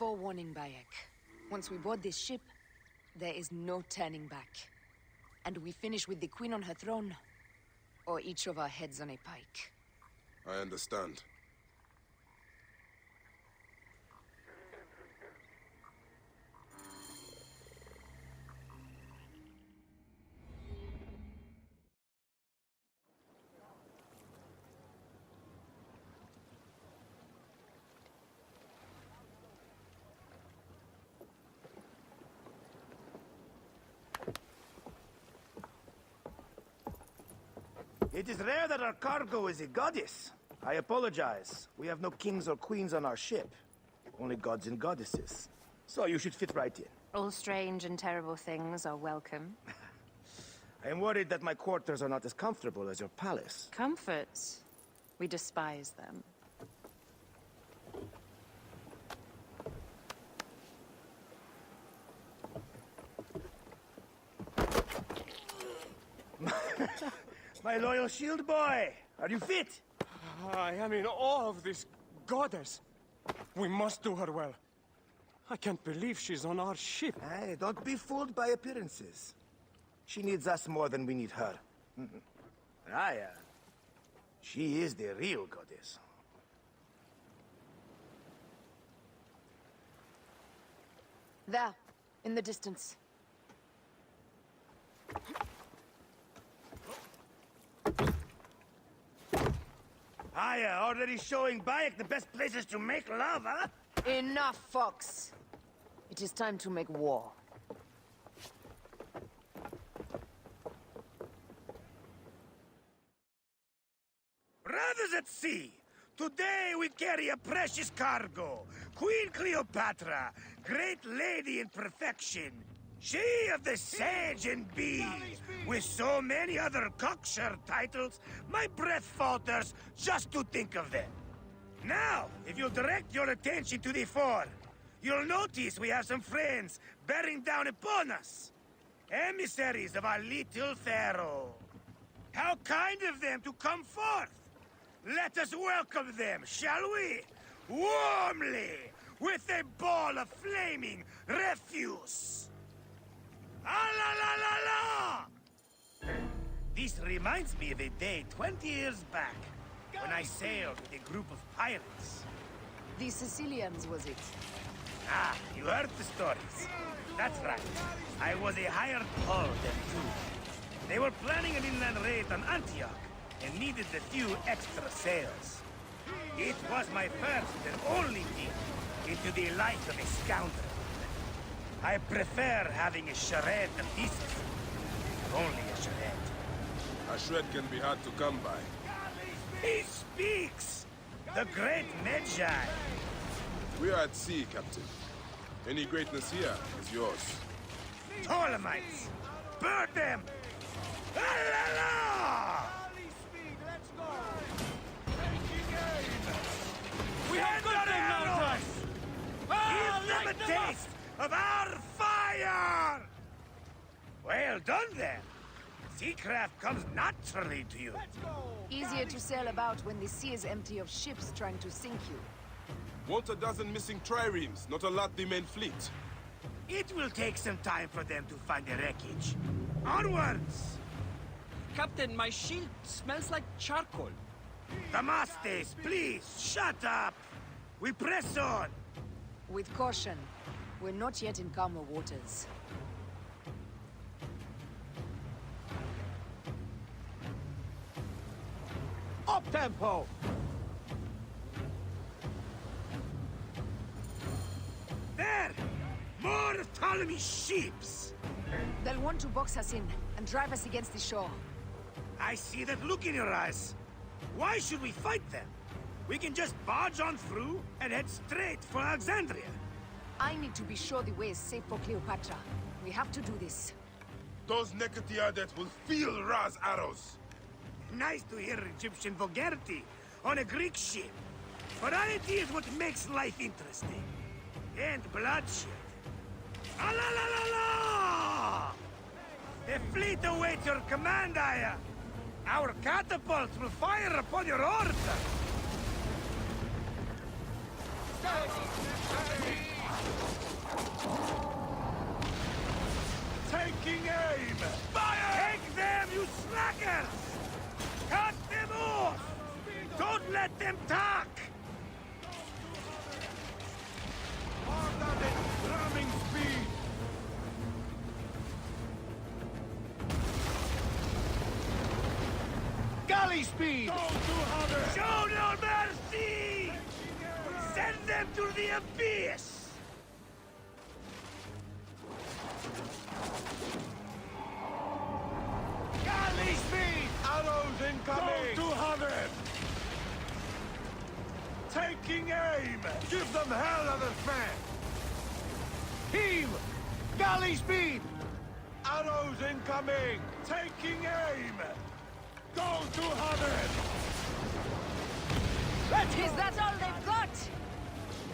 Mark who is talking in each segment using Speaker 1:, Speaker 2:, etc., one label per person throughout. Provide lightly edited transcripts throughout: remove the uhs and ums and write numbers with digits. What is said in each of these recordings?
Speaker 1: forewarning, Bayek. Once we board this ship, there is no turning back. And we finish with the Queen on her throne, or each of our heads on a pike.
Speaker 2: I understand.
Speaker 3: It is rare that our cargo is a goddess. I apologize. We have no kings or queens on our ship. Only gods and goddesses. So you should fit right in.
Speaker 4: All strange and terrible things are welcome.
Speaker 3: I am worried that my quarters are not as comfortable as your palace.
Speaker 4: Comforts? We despise them.
Speaker 3: My loyal shield boy! Are you fit?
Speaker 5: I am in awe of this goddess. We must do her well. I can't believe she's on our ship.
Speaker 3: Hey, don't be fooled by appearances. She needs us more than we need her. Raya, she is the real goddess.
Speaker 1: There, in the distance.
Speaker 3: Aya, already showing Bayek the best places to make love, huh?
Speaker 1: Enough, Fox. It is time to make war.
Speaker 3: Brothers at sea, today we carry a precious cargo. Queen Cleopatra, great lady in perfection. She of the Sage and Bee. With so many other cocksure titles, my breath falters just to think of them. Now, if you'll direct your attention to the fore, you'll notice we have some friends bearing down upon us. Emissaries of our little pharaoh. How kind of them to come forth! Let us welcome them, shall we? Warmly, with a ball of flaming refuse. Ah la la la la! This reminds me of a day 20 years back, when I sailed with a group of pirates.
Speaker 1: The Sicilians, was it?
Speaker 3: Ah, you heard the stories. That's right. I was a hired hull then too. They were planning an inland raid on Antioch, and needed a few extra sails. It was my first and only dip into the life of a scoundrel. I prefer having a charade of pieces. Only a charade.
Speaker 2: A shred can be hard to come by.
Speaker 3: He speaks! The great Magi!
Speaker 2: We are at sea, Captain. Any greatness here is yours.
Speaker 3: Ptolemaites! Burn them! La la la!
Speaker 5: We have got them now,
Speaker 3: Give them a taste of our fire! Well done, then. Seacraft comes naturally to you.
Speaker 1: Easier to sail about when the sea is empty of ships trying to sink you.
Speaker 2: Want a dozen missing triremes, not a lot the main fleet.
Speaker 3: It will take some time for them to find the wreckage. Onwards!
Speaker 6: Captain, my shield smells like charcoal.
Speaker 3: Damastes, please, shut up! We press on!
Speaker 1: With caution. We're not yet in calmer waters.
Speaker 3: Up tempo! There! More of Ptolemy's ships!
Speaker 1: They'll want to box us in and drive us against the shore.
Speaker 3: I see that look in your eyes. Why should we fight them? We can just barge on through and head straight for Alexandria.
Speaker 1: I need to be sure the way is safe for Cleopatra. We have to do this.
Speaker 2: Those Nekatiadet will feel Ra's arrows.
Speaker 3: Nice to hear Egyptian vulgarity on a Greek ship. Variety is what makes life interesting. And bloodshed. Ah la la la la! The fleet awaits your command, Aya. Our catapults will fire upon your order. Taking aim! Fire! Take them, you slackers! Cut them off! Don't let them talk! Harder than drumming speed! Galley speed! Show no mercy! Send them to the abyss! Galley speed! Arrows incoming! Go to hover! Taking aim! Give them hell on their fan! Heave! Galley speed! Arrows incoming! Taking aim! Go to hover!
Speaker 1: Is that all they've got?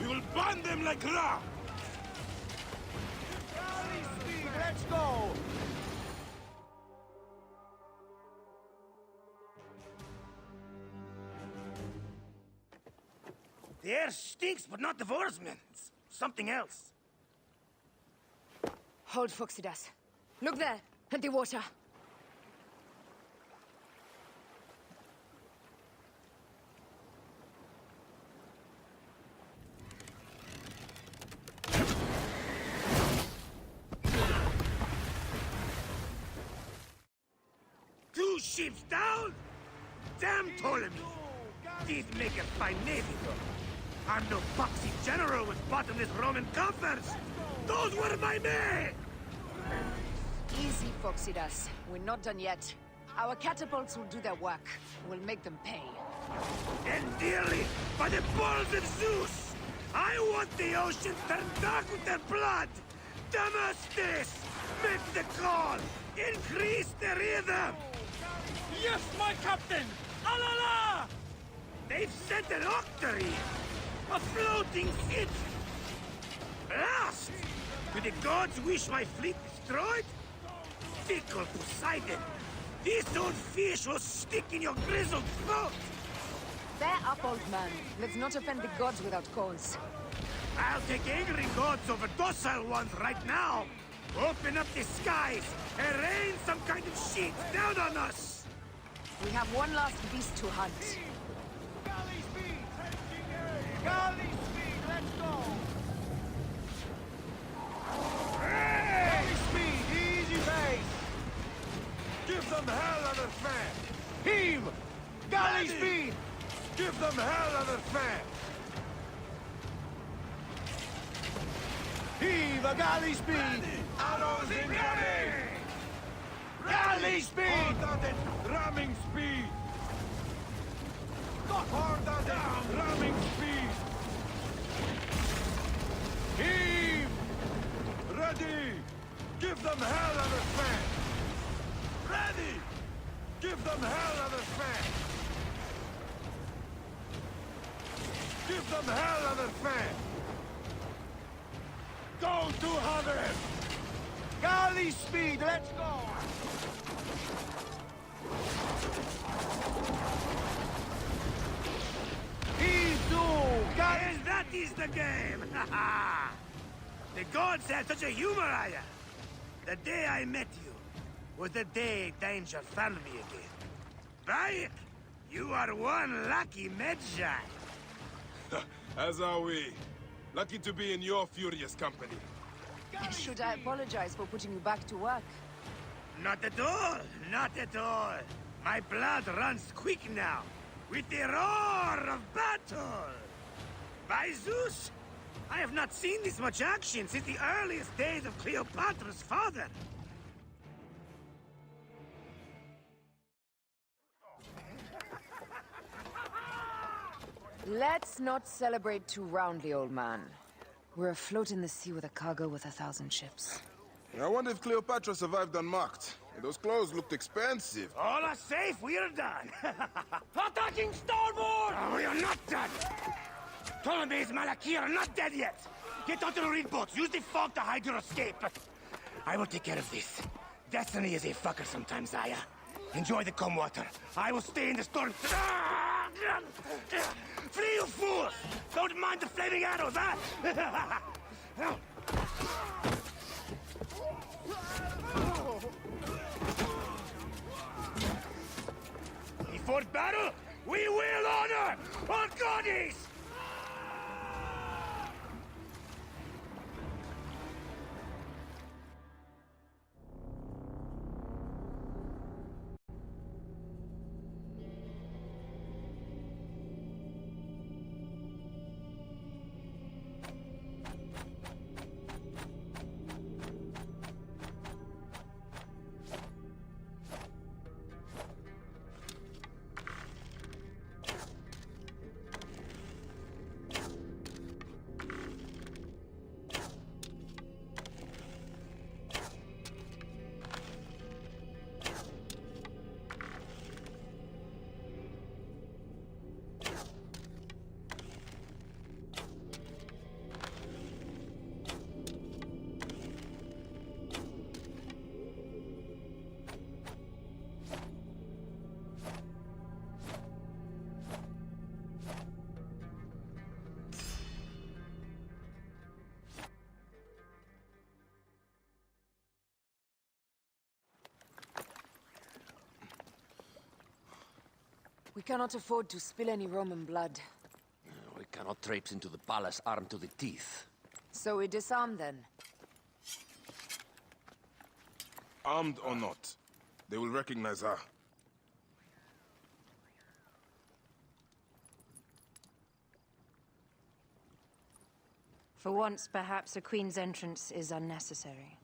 Speaker 3: We will burn them like rock! Galley speed, let's go! The air stinks, but not the Vorsman. It's something else.
Speaker 1: Hold, Foxidas. Look there, at the water.
Speaker 3: Two ships down? Damn Ptolemy! These make a fine navy, though. I'm no foxy general with bottomless Roman coffers! Those were my men!
Speaker 1: Easy, Foxidas. We're not done yet. Our catapults will do their work. We'll make them pay.
Speaker 3: And dearly, by the balls of Zeus! I want the ocean turned dark with their blood! Damastes! Make the call! Increase the rhythm!
Speaker 6: Yes, my captain! Alala!
Speaker 3: They've sent an octary! A floating ship! Blast! Do the gods wish my fleet destroyed? Fickle Poseidon! This old fish will stick in your grizzled throat!
Speaker 1: Bear up, old man. Let's not offend the gods without cause.
Speaker 3: I'll take angry gods over docile ones right now! Open up the skies and rain some kind of shit down on us!
Speaker 1: We have one last beast to hunt.
Speaker 3: Galley speed! Taking aim! Galley speed! Let's go! Galley speed! Easy pace! Give them hell on their fan! Heave! Galley speed! Give them hell on their fan! Heave a galley speed! Arrows incoming! Galley speed! Ramming speed! Harder than ramming speed! Heave! Ready! Give them hell on their fan! Ready! Give them hell on their fan! Give them hell on their fan! Go to hover! Galley speed, let's go! And that is the game! The gods had such a humor, Aya! The day I met you was the day danger found me again. Bayek, you are one lucky Medjay.
Speaker 2: As are we. Lucky to be in your furious company.
Speaker 1: Should I apologize for putting you back to work?
Speaker 3: Not at all, not at all. My blood runs quick now, with the roar of battle. By Zeus, I have not seen this much action since the earliest days of Cleopatra's father.
Speaker 1: Let's not celebrate too roundly, old man. We're afloat in the sea with a cargo with 1,000 ships.
Speaker 2: I wonder if Cleopatra survived unmarked. Those clothes looked expensive.
Speaker 3: All are safe, we're done.
Speaker 6: Attacking starboard!
Speaker 3: Oh, we are not done. Ptolemy's Malaki are not dead yet. Get onto the reed boats. Use the fog to hide your escape. I will take care of this. Destiny is a fucker sometimes, Aya. Enjoy the calm water. I will stay in the storm. Flee, you fools! Don't mind the flaming arrows, huh? bodies!
Speaker 1: We cannot afford to spill any Roman blood.
Speaker 7: We cannot traipse into the palace armed to the teeth.
Speaker 1: So we disarm then.
Speaker 2: Armed or not, they will recognize her.
Speaker 4: For once, perhaps a queen's entrance is unnecessary.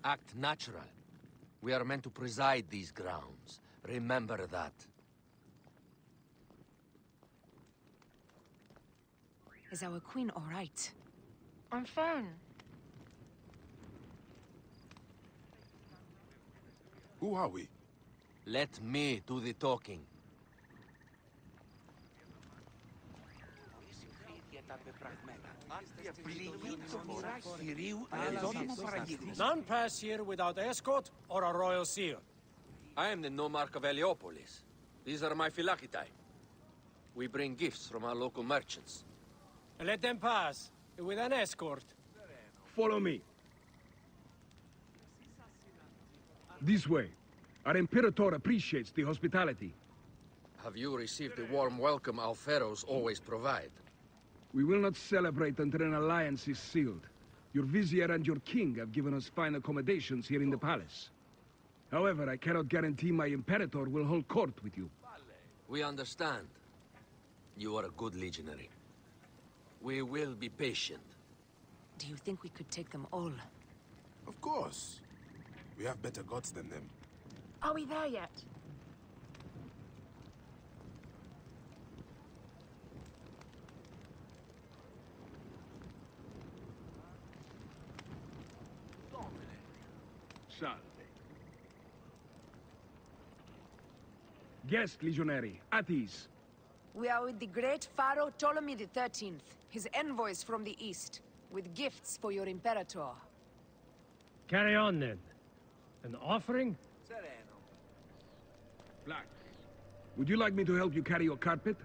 Speaker 7: Act natural. We are meant to preside these grounds. Remember that.
Speaker 1: Is our queen all right?
Speaker 4: I'm fine.
Speaker 2: Who are we?
Speaker 7: Let me do the talking.
Speaker 5: None pass here without escort or a royal seal.
Speaker 7: I am the nomarch of Heliopolis. These are my phylacitae. We bring gifts from our local merchants.
Speaker 5: Let them pass, with an escort.
Speaker 8: Follow me. This way. Our Imperator appreciates the hospitality.
Speaker 7: Have you received the warm welcome our pharaohs always provide?
Speaker 8: We will not celebrate until an alliance is sealed. Your vizier and your king have given us fine accommodations here in the palace. However, I cannot guarantee my Imperator will hold court with you.
Speaker 7: We understand. You are a good legionary. We will be patient.
Speaker 1: Do you think we could take them all?
Speaker 2: Of course. We have better gods than them.
Speaker 4: Are we there yet?
Speaker 8: Salve. Guest, legionary. At ease.
Speaker 1: We are with the great Pharaoh Ptolemy XIII, his envoys from the east, with gifts for your Imperator.
Speaker 9: Carry on, then. An offering?
Speaker 8: Black. Would you like me to help you carry your carpet?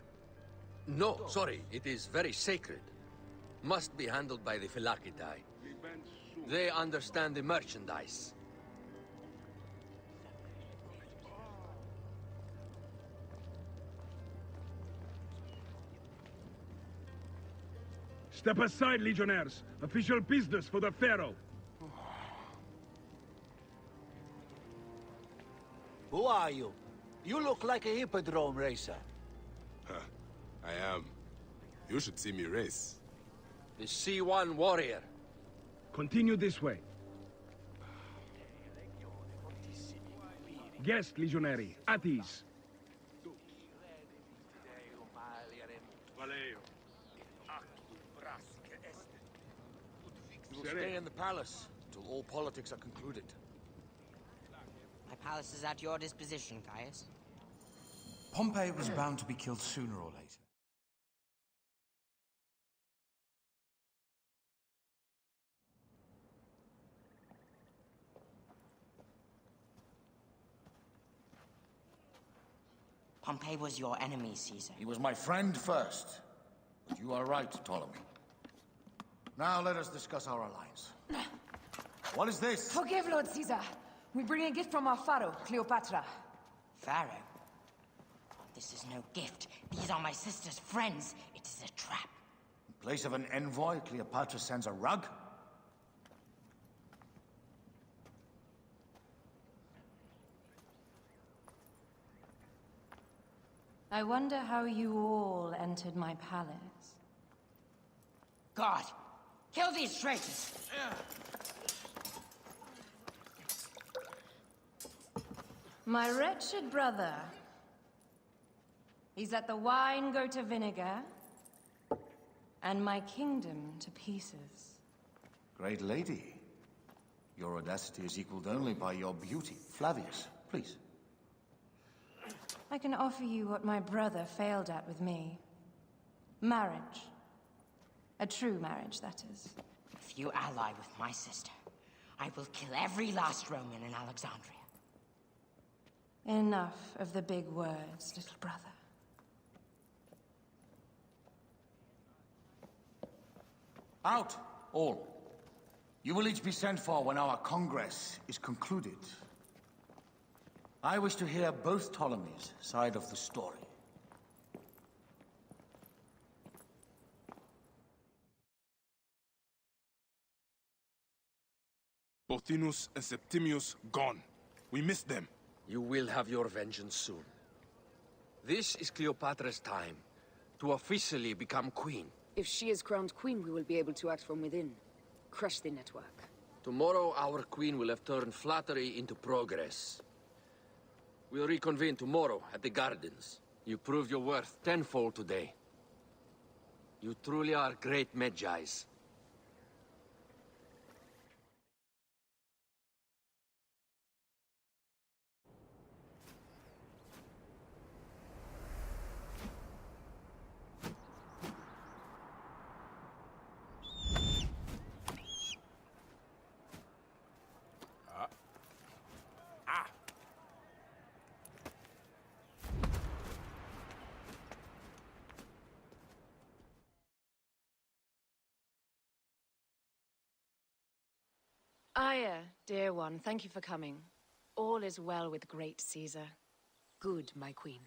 Speaker 7: No, sorry. It is very sacred. Must be handled by the phylacitae. They understand the merchandise.
Speaker 8: Step aside, legionnaires. Official business for the Pharaoh.
Speaker 10: Who are you? You look like a hippodrome racer.
Speaker 2: I am. You should see me race.
Speaker 7: The C1 warrior.
Speaker 8: Continue this way. Guest, legionary. At ease.
Speaker 7: You will stay in the palace till all politics are concluded.
Speaker 11: My palace is at your disposition, Caius.
Speaker 12: Pompey was bound to be killed sooner or later.
Speaker 11: Pompey was your enemy, Caesar.
Speaker 12: He was my friend first,
Speaker 13: But you are right, Ptolemy. Now let us discuss our alliance. What is this?
Speaker 1: Forgive, Lord Caesar. We bring a gift from our pharaoh, Cleopatra.
Speaker 11: Pharaoh? This is no gift. These are my sister's friends. It is a trap.
Speaker 13: In place of an envoy, Cleopatra sends a rug?
Speaker 4: I wonder how you all entered my palace.
Speaker 11: God! Kill these traitors!
Speaker 4: My wretched brother. He's let the wine go to vinegar, and my kingdom to pieces.
Speaker 13: Great lady. Your audacity is equaled only by your beauty. Flavius, please.
Speaker 4: I can offer you what my brother failed at with me. Marriage. A true marriage, that is.
Speaker 11: If you ally with my sister, I will kill every last Roman in Alexandria.
Speaker 4: Enough of the big words, little brother.
Speaker 13: Out, all. You will each be sent for when our Congress is concluded. I wish to hear both Ptolemy's side of the story.
Speaker 2: Pothinus and Septimius gone. We missed them.
Speaker 7: You will have your vengeance soon. This is Cleopatra's time to officially become queen.
Speaker 1: If she is crowned queen, we will be able to act from within. Crush the network.
Speaker 7: Tomorrow, our queen will have turned flattery into progress. We'll reconvene tomorrow at the gardens. You proved your worth tenfold today. You truly are great Magi's.
Speaker 4: Aya, dear one, thank you for coming. All is well with great Caesar.
Speaker 1: Good, my queen.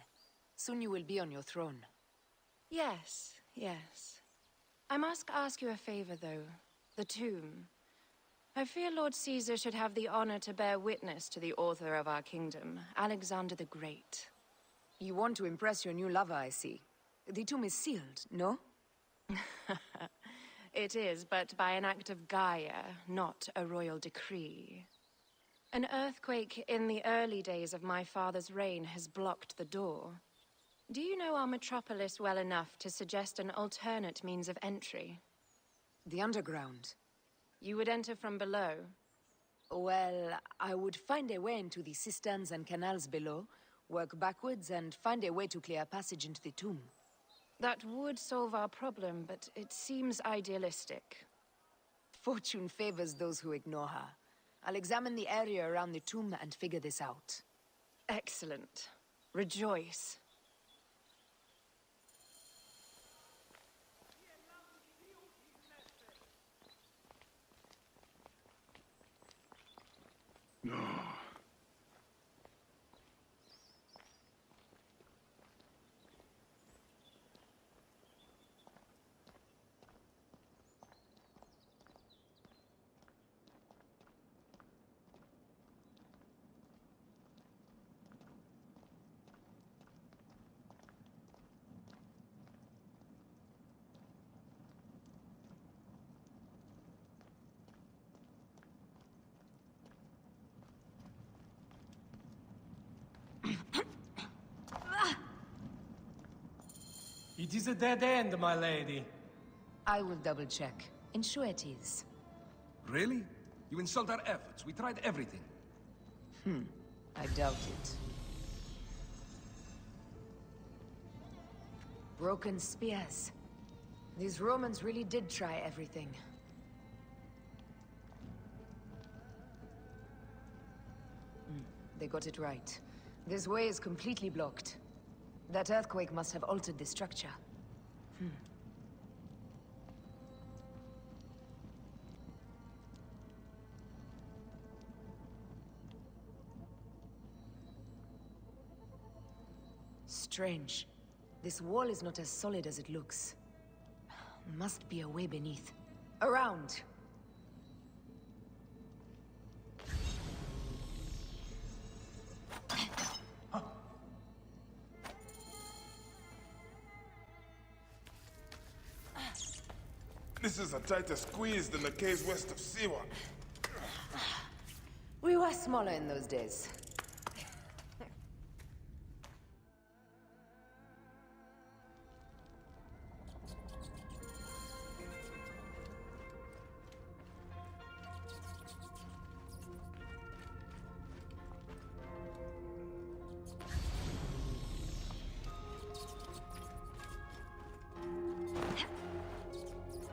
Speaker 1: Soon you will be on your throne.
Speaker 4: Yes, yes. I must ask you a favor, though. The tomb. I fear Lord Caesar should have the honor to bear witness to the author of our kingdom, Alexander the Great.
Speaker 1: You want to impress your new lover, I see. The tomb is sealed, no?
Speaker 4: It is, but by an act of Gaia, not a royal decree. An earthquake in the early days of my father's reign has blocked the door. Do you know our metropolis well enough to suggest an alternate means of entry?
Speaker 1: The underground.
Speaker 4: You would enter from below?
Speaker 1: Well, I would find a way into the cisterns and canals below, work backwards, and find a way to clear a passage into the tomb.
Speaker 4: That would solve our problem, but it seems idealistic.
Speaker 1: Fortune favors those who ignore her. I'll examine the area around the tomb and figure this out.
Speaker 4: Excellent. Rejoice.
Speaker 8: No.
Speaker 5: It is a dead end, my lady.
Speaker 1: I will double-check. Ensure it is.
Speaker 8: Really? You insult our efforts. We tried everything.
Speaker 1: I doubt it. Broken spears. These Romans really did try everything. They got it right. This way is completely blocked. That earthquake must have altered the structure. Strange. This wall is not as solid as it looks. Must be a way beneath. Around!
Speaker 2: This is a tighter squeeze than the caves west of Siwa.
Speaker 1: We were smaller in those days.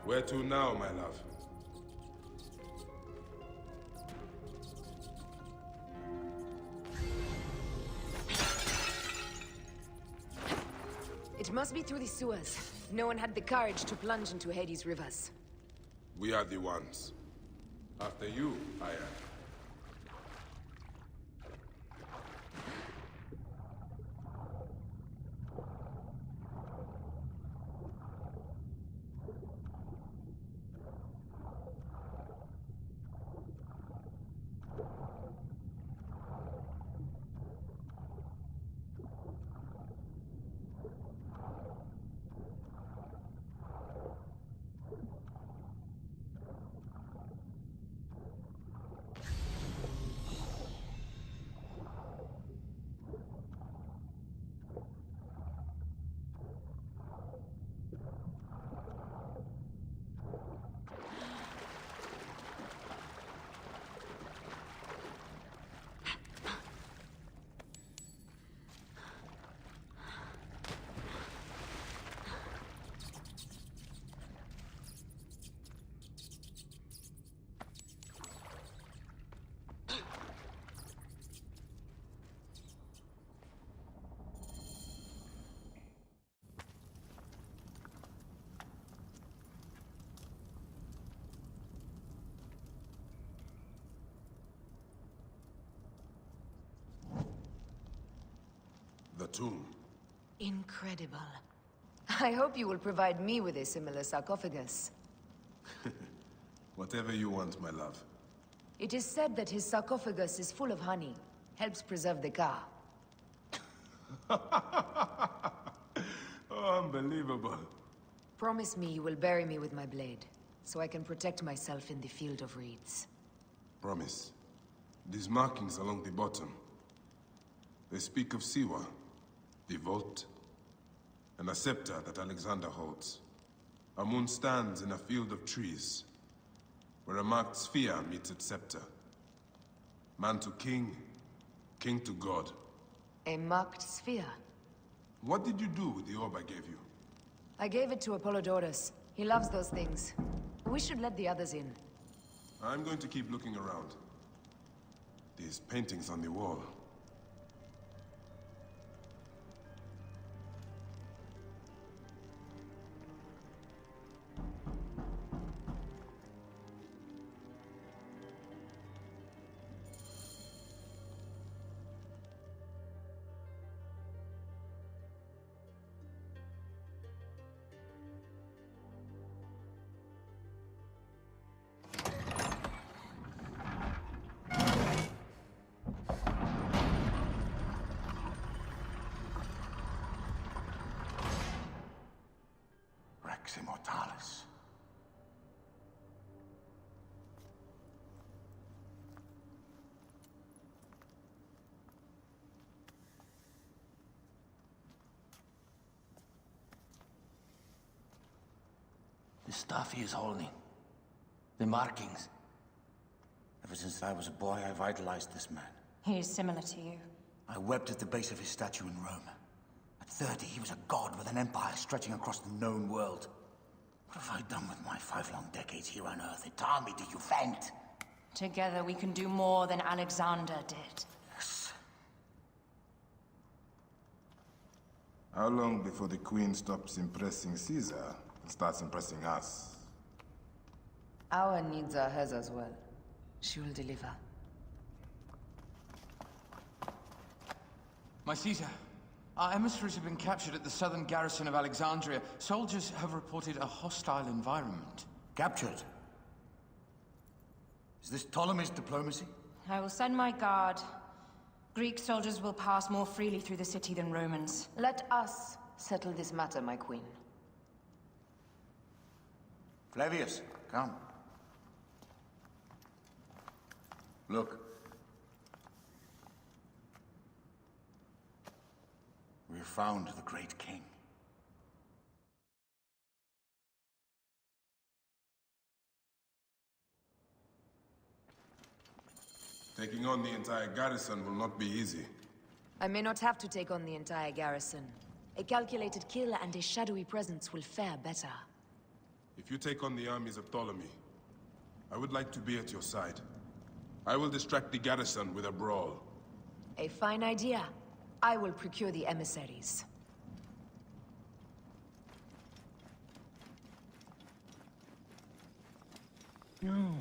Speaker 2: Where to now, my love?
Speaker 1: It must be through the sewers. No one had the courage to plunge into Hades' rivers.
Speaker 2: We are the ones. After you, Aya. The tomb.
Speaker 1: Incredible. I hope you will provide me with a similar sarcophagus.
Speaker 2: Whatever you want, my love.
Speaker 1: It is said that his sarcophagus is full of honey. Helps preserve the Ka.
Speaker 2: Oh, unbelievable.
Speaker 1: Promise me you will bury me with my blade, so I can protect myself in the field of reeds.
Speaker 2: Promise. These markings along the bottom. They speak of Siwa, the vault, and a scepter that Alexander holds. A moon stands in a field of trees, where a marked sphere meets its scepter. Man to king, king to god.
Speaker 1: A marked sphere?
Speaker 2: What did you do with the orb I gave you?
Speaker 1: I gave it to Apollodorus. He loves those things. We should let the others in.
Speaker 2: I'm going to keep looking around. These paintings on the wall.
Speaker 13: Immortalis.
Speaker 10: The stuff he is holding. The markings. Ever since I was a boy, I've idolized this man.
Speaker 11: He is similar to you.
Speaker 10: I wept at the base of his statue in Rome. At 30, he was a god with an empire stretching across the known world. What have I done with my 5 long decades here on Earth? It taught me to you vent.
Speaker 11: Together we can do more than Alexander did.
Speaker 10: Yes.
Speaker 2: How long before the Queen stops impressing Caesar and starts impressing us?
Speaker 1: Our needs are hers as well. She will deliver.
Speaker 13: My Caesar,
Speaker 12: Our emissaries have been captured at the southern garrison of Alexandria. Soldiers have reported a hostile environment.
Speaker 10: Captured? Is this Ptolemy's diplomacy?
Speaker 11: I will send my guard. Greek soldiers will pass more freely through the city than Romans.
Speaker 1: Let us settle this matter, my queen.
Speaker 10: Flavius, come. Look. We have found the great king.
Speaker 2: Taking on the entire garrison will not be easy.
Speaker 1: I may not have to take on the entire garrison. A calculated kill and a shadowy presence will fare better.
Speaker 2: If you take on the armies of Ptolemy, I would like to be at your side. I will distract the garrison with a brawl.
Speaker 1: A fine idea. I will procure the emissaries.
Speaker 9: No.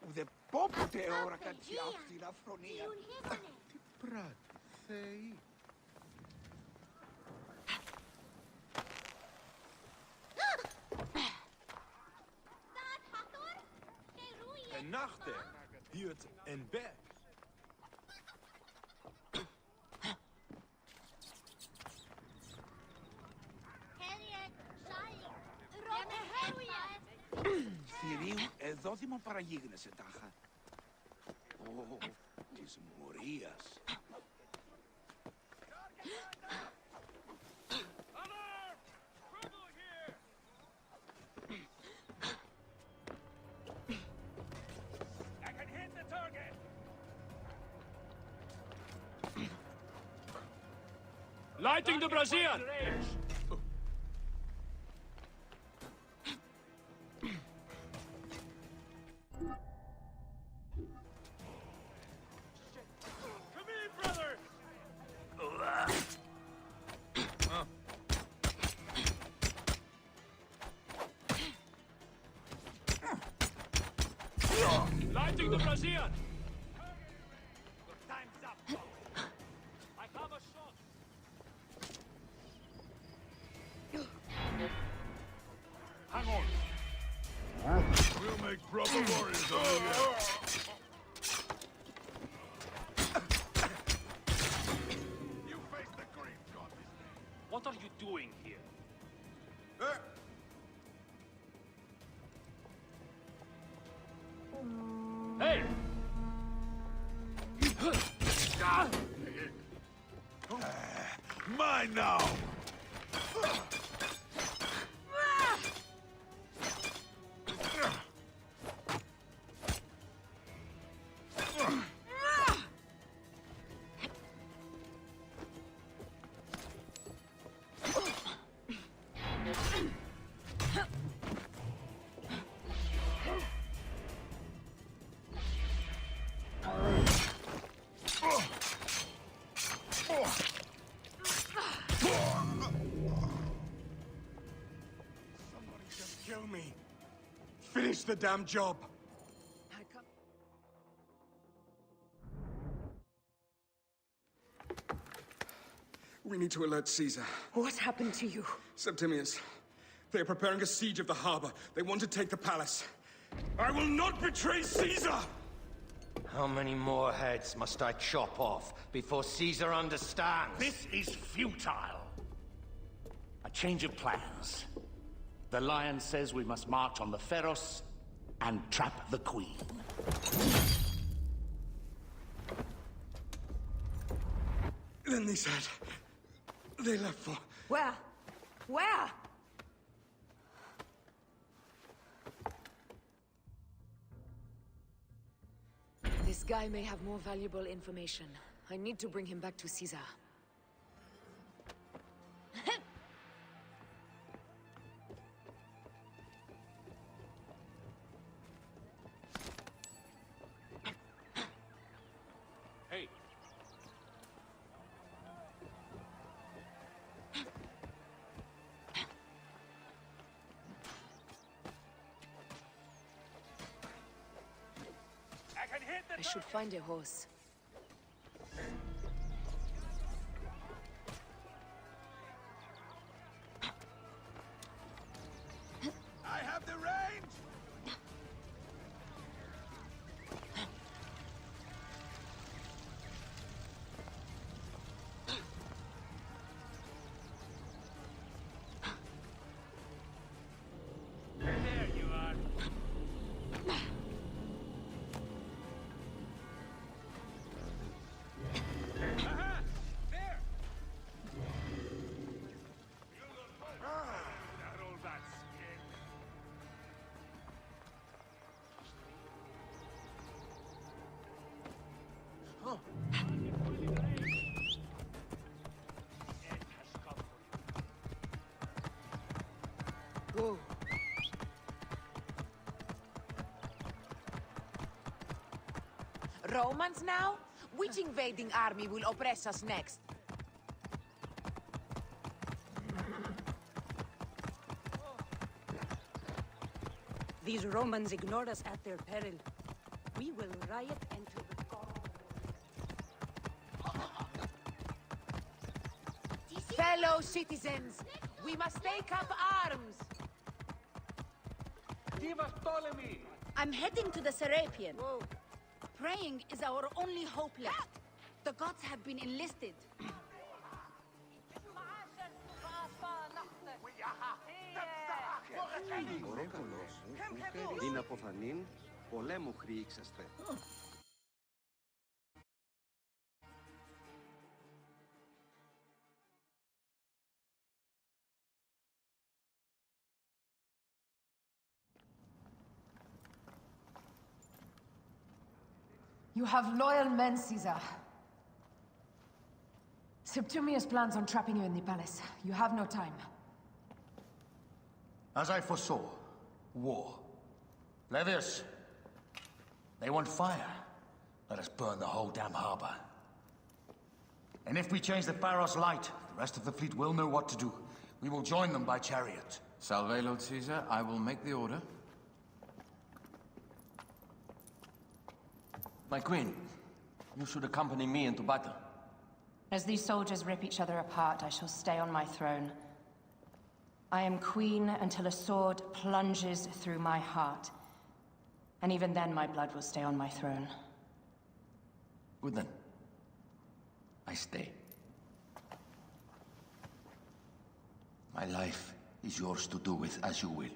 Speaker 3: Ούτε πόποτε ώρα κατσιά αυτή αφρονία. Τι πράγμα, Θεή.
Speaker 14: Een nachter, huurt een bed.
Speaker 3: Θηρίου, εδώ δημον παραγίγνεσαι τάχα. Ω, της μορίας.
Speaker 9: Lighting the brazier! Lighting the brazier!
Speaker 3: Time's up.
Speaker 9: I have a shot.
Speaker 14: Hang on. We'll make proper warriors of you. You face the Greek god.
Speaker 9: What are you doing here? Hey!
Speaker 14: Mine now.
Speaker 3: Somebody just kill me. Finish the damn job.
Speaker 5: We need to alert Caesar.
Speaker 1: What happened to you?
Speaker 5: Septimius. They are preparing a siege of the harbor. They want to take the palace. I will not betray Caesar!
Speaker 15: How many more heads must I chop off before Caesar understands?
Speaker 13: This is futile. A change of plans. The Lion says we must march on the Pharos and trap the Queen.
Speaker 5: Then they said... they left for...
Speaker 1: Where? Where? This guy may have more valuable information. I need to bring him back to Caesar.
Speaker 9: Hey.
Speaker 1: I should find a horse.
Speaker 3: I have the range!
Speaker 9: There you are.
Speaker 3: Aha! There!
Speaker 9: Not all that skin.
Speaker 1: Whoa.
Speaker 16: Romans now? Which invading army will oppress us next?
Speaker 17: These Romans ignore us at their peril. We will riot until the
Speaker 16: Fellow citizens, we must take up arms!
Speaker 17: I'm heading to the Serapion. Praying is our only hope left. The gods have been enlisted.
Speaker 18: Είναι αποθανήν, πολέμου χρήξαστε.
Speaker 1: You have loyal men, Caesar. Septimius plans on trapping you in the palace. You have no time.
Speaker 10: As I foresaw, war. Levius, they want fire. Let us burn the whole damn harbor. And if we change the Pharos light, the rest of the fleet will know what to do. We will join them by chariot.
Speaker 12: Salve, Lord Caesar. I will make the order.
Speaker 6: My queen, you should accompany me into battle.
Speaker 4: As these soldiers rip each other apart, I shall stay on my throne. I am queen until a sword plunges through my heart. And even then, my blood will stay on my throne.
Speaker 6: Good then. I stay.
Speaker 10: My life is yours to do with as you will.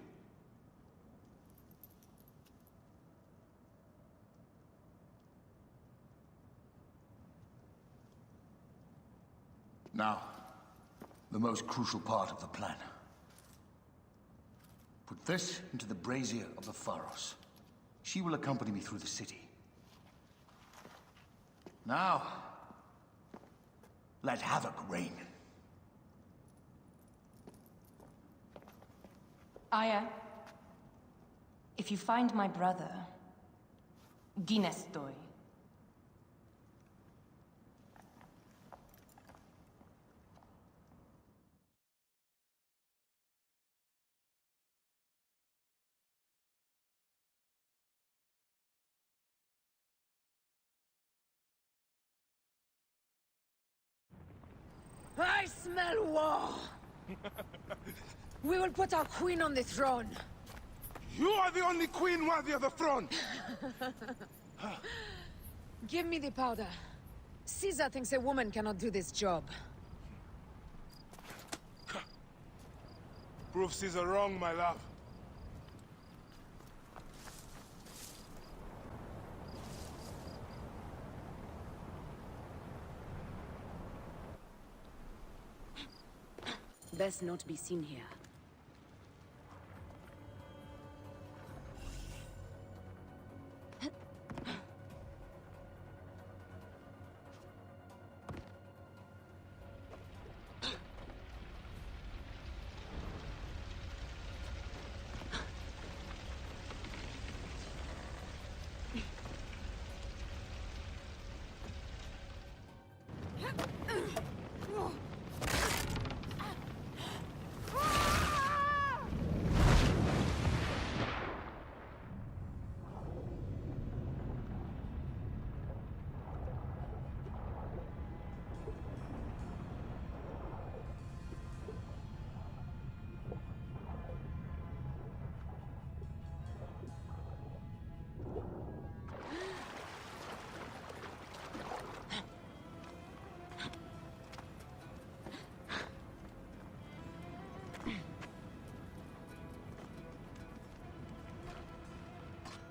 Speaker 10: Now, the most crucial part of the plan. Put this into the brazier of the Pharos. She will accompany me through the city. Now, let havoc reign.
Speaker 4: Aya, if you find my brother, Ginestoi.
Speaker 1: I smell war! We will put our queen on the throne.
Speaker 2: You are the only queen worthy of the throne!
Speaker 1: Give me the powder. Caesar thinks a woman cannot do this job.
Speaker 2: Prove Caesar wrong, my love.
Speaker 1: Best not be seen here.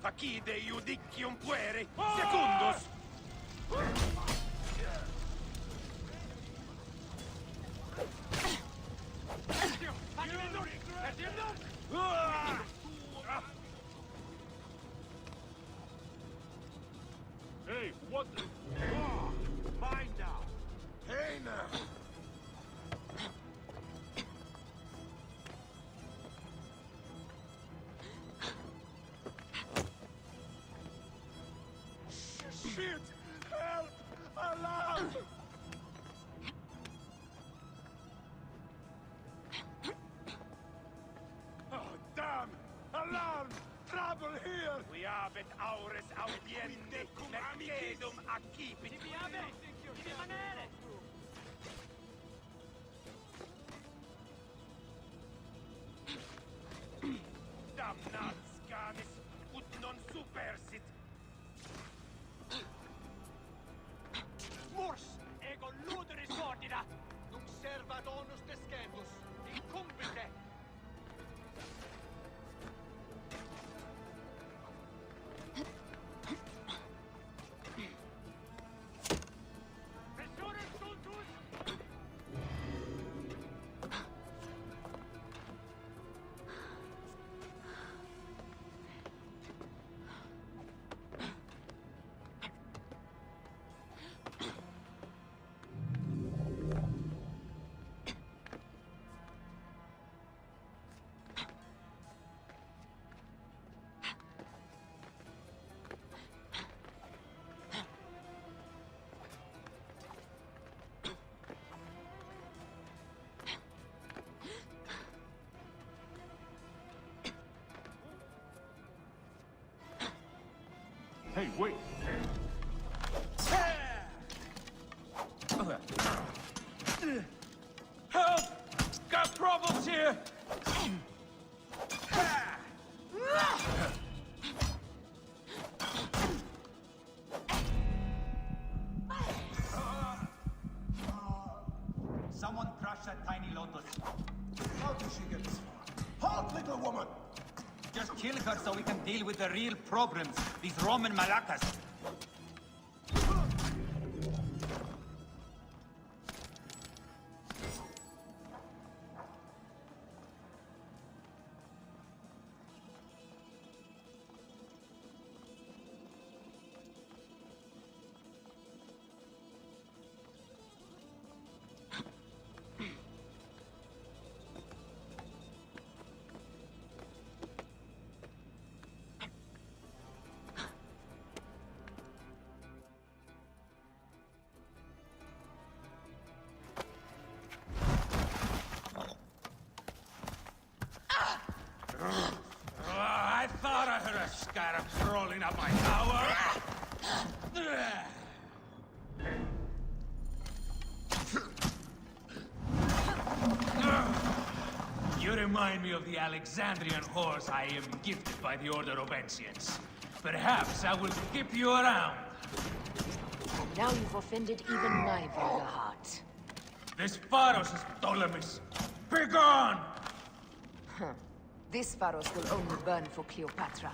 Speaker 3: Facide iudicium puere, secundus!
Speaker 14: Hey, what the...
Speaker 3: Mine now! Hey now! Shit! Help! Alarm! Oh, damn! Alarm! Trouble here! We have it aures audiente, mercedum accipit. Damnat scanis, ut non supersit. Mors, ego luderis ordina, num servat onus descendus, incumbite.
Speaker 14: Hey, wait!
Speaker 3: Help! Got problems here!
Speaker 10: Someone crush that tiny lotus.
Speaker 18: How did she get this far? Halt, little woman!
Speaker 10: Just kill her so we can deal with the real problems, these Roman malacas.
Speaker 3: I thought I heard a scarab crawling up my tower. You remind me of the Alexandrian horse I am gifted by the Order of Ancients. Perhaps I will skip you around.
Speaker 1: Now you've offended even my vulgar heart.
Speaker 3: This Pharos is Ptolemy's. Begone!
Speaker 1: Huh. This Pharos will only burn for Cleopatra.